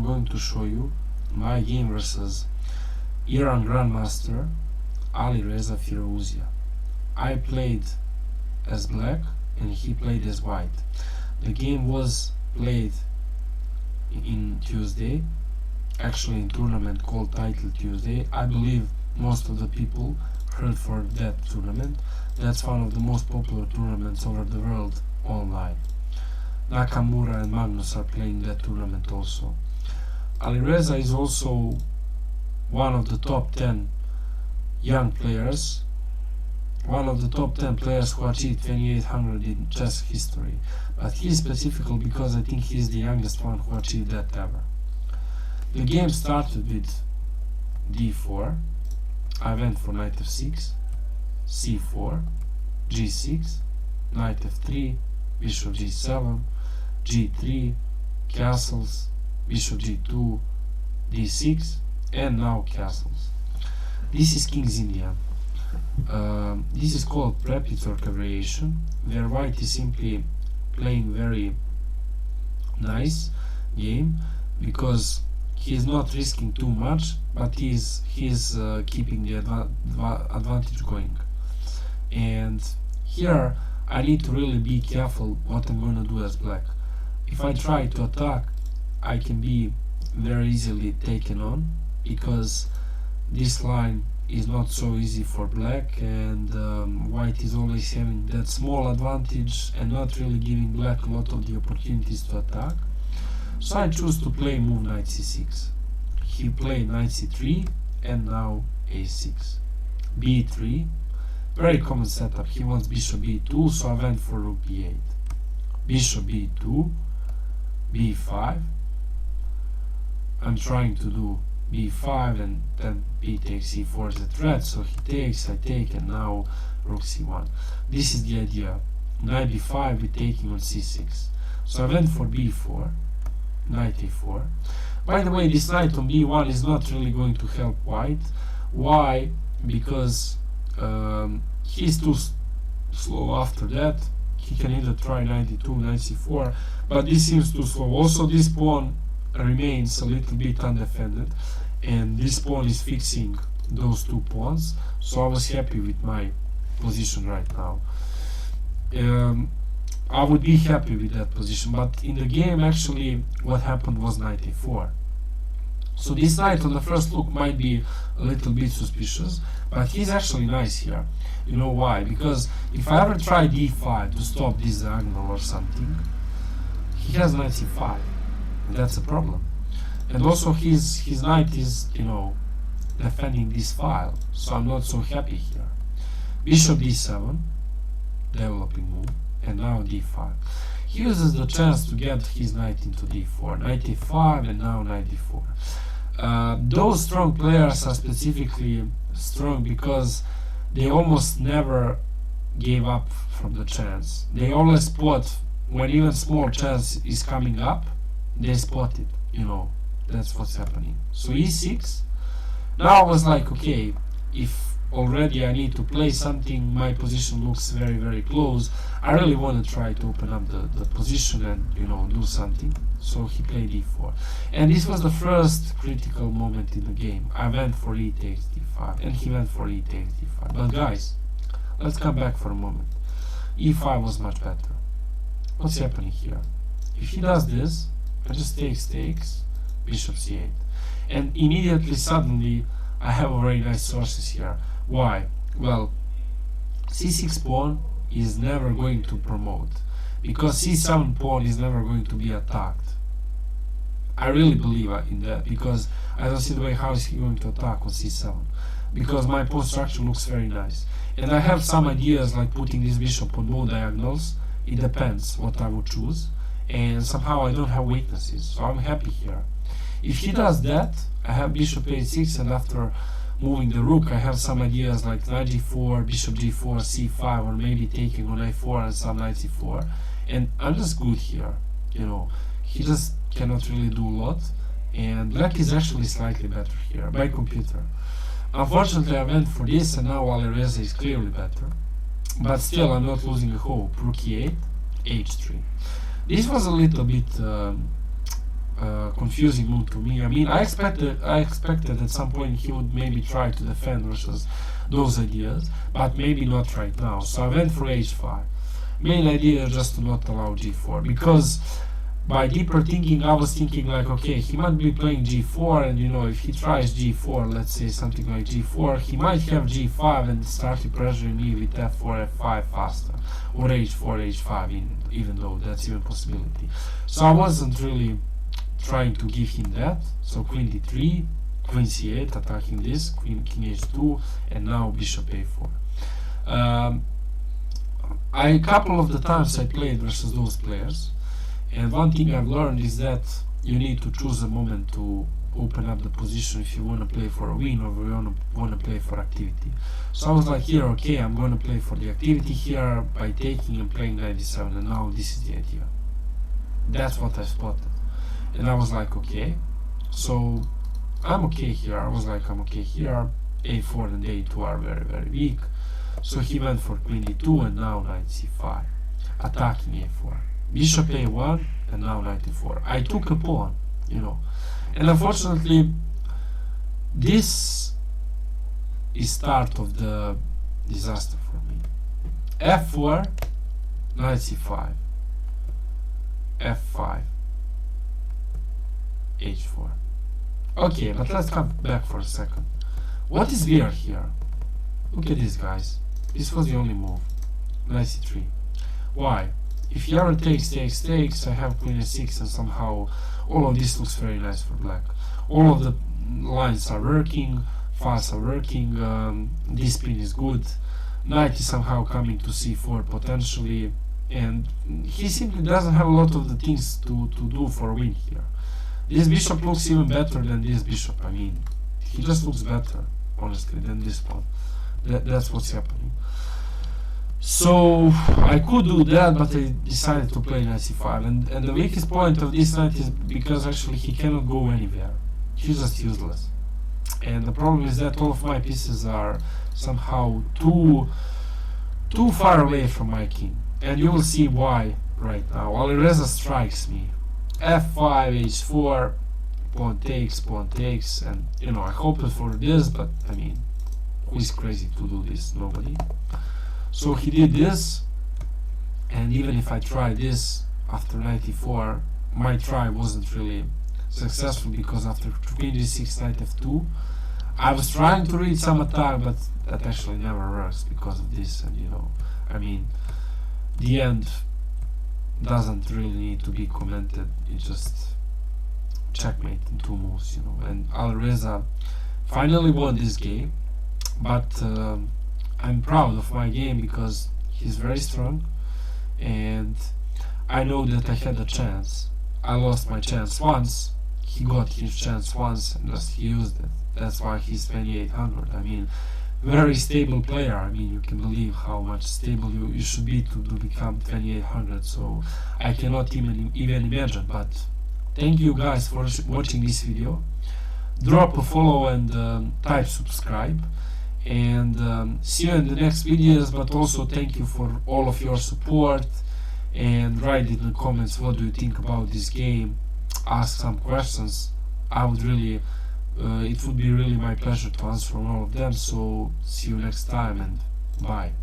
I'm going to show you my game versus Iran Grandmaster Alireza Firouzja. I played as black and he played as white. The game was played in Tuesday, actually in tournament called Title Tuesday. I believe most of the people heard for that tournament. That's one of the most popular tournaments over the world online. Nakamura and Magnus are playing that tournament also. Alireza is also one of the top 10 young players, one of the top 10 players who achieved 2800 in chess history. But he is specific because I think he is the youngest one who achieved that ever. The game started with d4. I went for knight f6, c4, g6, knight f3, bishop g7, g3, castles, bishop g2, d6, and now castles. This is King's Indian. This is called preparatory variation, where white is simply playing very nice game because he is not risking too much, but he is keeping the advantage going. And here I need to really be careful what I'm going to do as black. If I try to attack, I can be very easily taken on because this line is not so easy for black, and white is always having that small advantage and not really giving black a lot of the opportunities to attack. So I choose to play move knight c6. He played knight c3 and now a6. b3, very common setup. He wants bishop b2, so I went for rook b8. Bishop b2, b5. I'm trying to do b5 and then b takes c4 is a threat, so he takes, I take, and now rook c1. This is the idea. Knight b5 with taking on c6. So I went for b4, knight a4. By the way, this knight on b1 is not really going to help white. Why? Because he's too slow after that. He can either try knight e2, knight c4, but this seems too slow. Also, this pawn remains a little bit undefended, and this pawn is fixing those two pawns, so I was happy with my position right now. I would be happy with that position, but in the game actually what happened was knight a4. So this knight on the first look might be a little bit suspicious, but he's actually nice here. You know why? Because if I ever try d5 to stop this diagonal or something, he has knight c5. That's a problem. And also his knight is, you know, defending this file, so I'm not so happy here. Bishop d7, developing move, and now d5. He uses the chance to get his knight into d4, knight a5, and now knight d4. Those strong players are specifically strong because they almost never gave up from the chance. They always spot when even small chance is coming up, they spot it, you know, that's what's happening. So e6, now I was like, okay, if already I need to play something, my position looks very, very close, I really want to try to open up the position and, you know, do something. So he played e4. And this was the first critical moment in the game. I went for e takes d5, and he went for e takes d5. But guys, let's come back for a moment. e5 was much better. What's happening here? If he does this, I just takes, bishop c8. And immediately, suddenly, I have very nice sources here. Why? Well, c6 pawn is never going to promote, because c7 pawn is never going to be attacked. I really believe in that, because I don't see the way how is he going to attack on c7, because my pawn structure looks very nice. And I have some ideas like putting this bishop on both diagonals. It depends what I would choose, and somehow I don't have weaknesses, so I'm happy here. If he does that, I have bishop a6, and after moving the rook, I have some ideas like knight g4, bishop g4, c5, or maybe taking on a4 and some knight c4, and I'm just good here, you know. He just cannot really do a lot, and black is actually slightly better here by computer. Unfortunately, I went for this, and now Alireza is clearly better, but still I'm not losing a hope. Rook e8, h3. This was a little bit confusing move to me. I mean, I expected at some point he would maybe try to defend versus those ideas, but maybe not right now. So I went for h5. Main idea is just to not allow g4, because by deeper thinking I was thinking like, okay, he might be playing g4, and you know, if he tries g4, let's say something like g4, he might have g5 and start to pressure me with f4 f5 faster, or h4 h5, even though that's even a possibility. So I wasn't really trying to give him that. So queen d3, queen c8, attacking this, king h2, and now bishop a4. A couple of the times I played versus those players, and one thing I've learned is that you need to choose a moment to open up the position if you want to play for a win, or you want to play for activity. So I was like, here, okay, I'm going to play for the activity here by taking and playing 97, and now this is the idea. That's what I spotted. And I was like, okay, so I'm okay here. I was like, I'm okay here. a4 and a2 are very, very weak. So he went for queen e2, and now knight c5, attacking a4. Bishop a1, and now knight e4. I took a pawn, you know. And unfortunately, this is start of the disaster for me. f4, knight c5, f5, h4. Okay, but let's come back for a second. What is weird here? Look at this, guys. This was the only move. Knight c3. Why? If he ever takes, I have queen a6, and somehow all of this looks very nice for black. All of the lines are working, files are working, this pin is good, knight is somehow coming to c4 potentially, and he simply doesn't have a lot of the things to do for a win here. This bishop looks even better than this bishop. I mean, he just looks better, honestly, than this one. That's what's happening. So I could do that, but I decided to play knight c5, and the weakest point of this knight is because actually he cannot go anywhere. He's just useless. And the problem is that all of my pieces are somehow too far away from my king, and you will see why right now. Alireza strikes me. f5, h4, pawn takes, and you know, I hoped for this, but I mean, who is crazy to do this? Nobody. So he did this, and even if I tried this after knight e4, my try wasn't really successful, because after queen g6, knight f2, I was trying to read some attack, but that actually never works because of this. And you know, I mean, the end doesn't really need to be commented. It's just checkmate in 2 moves, you know. And Alireza finally won this game, but I'm proud of my game because he's very strong, and I know that I had a chance. I lost my chance once, he got his chance once, and just he used it. That's why he's 2800. I mean, very stable player. I mean, you can believe how much stable you should be to become 2800. So I cannot even imagine. But thank you guys for watching this video. Drop a follow and type subscribe. And see you in the next videos, but also thank you for all of your support, and write in the comments what do you think about this game. Ask some questions. I would really it would be really my pleasure to answer on all of them. So see you next time, and bye.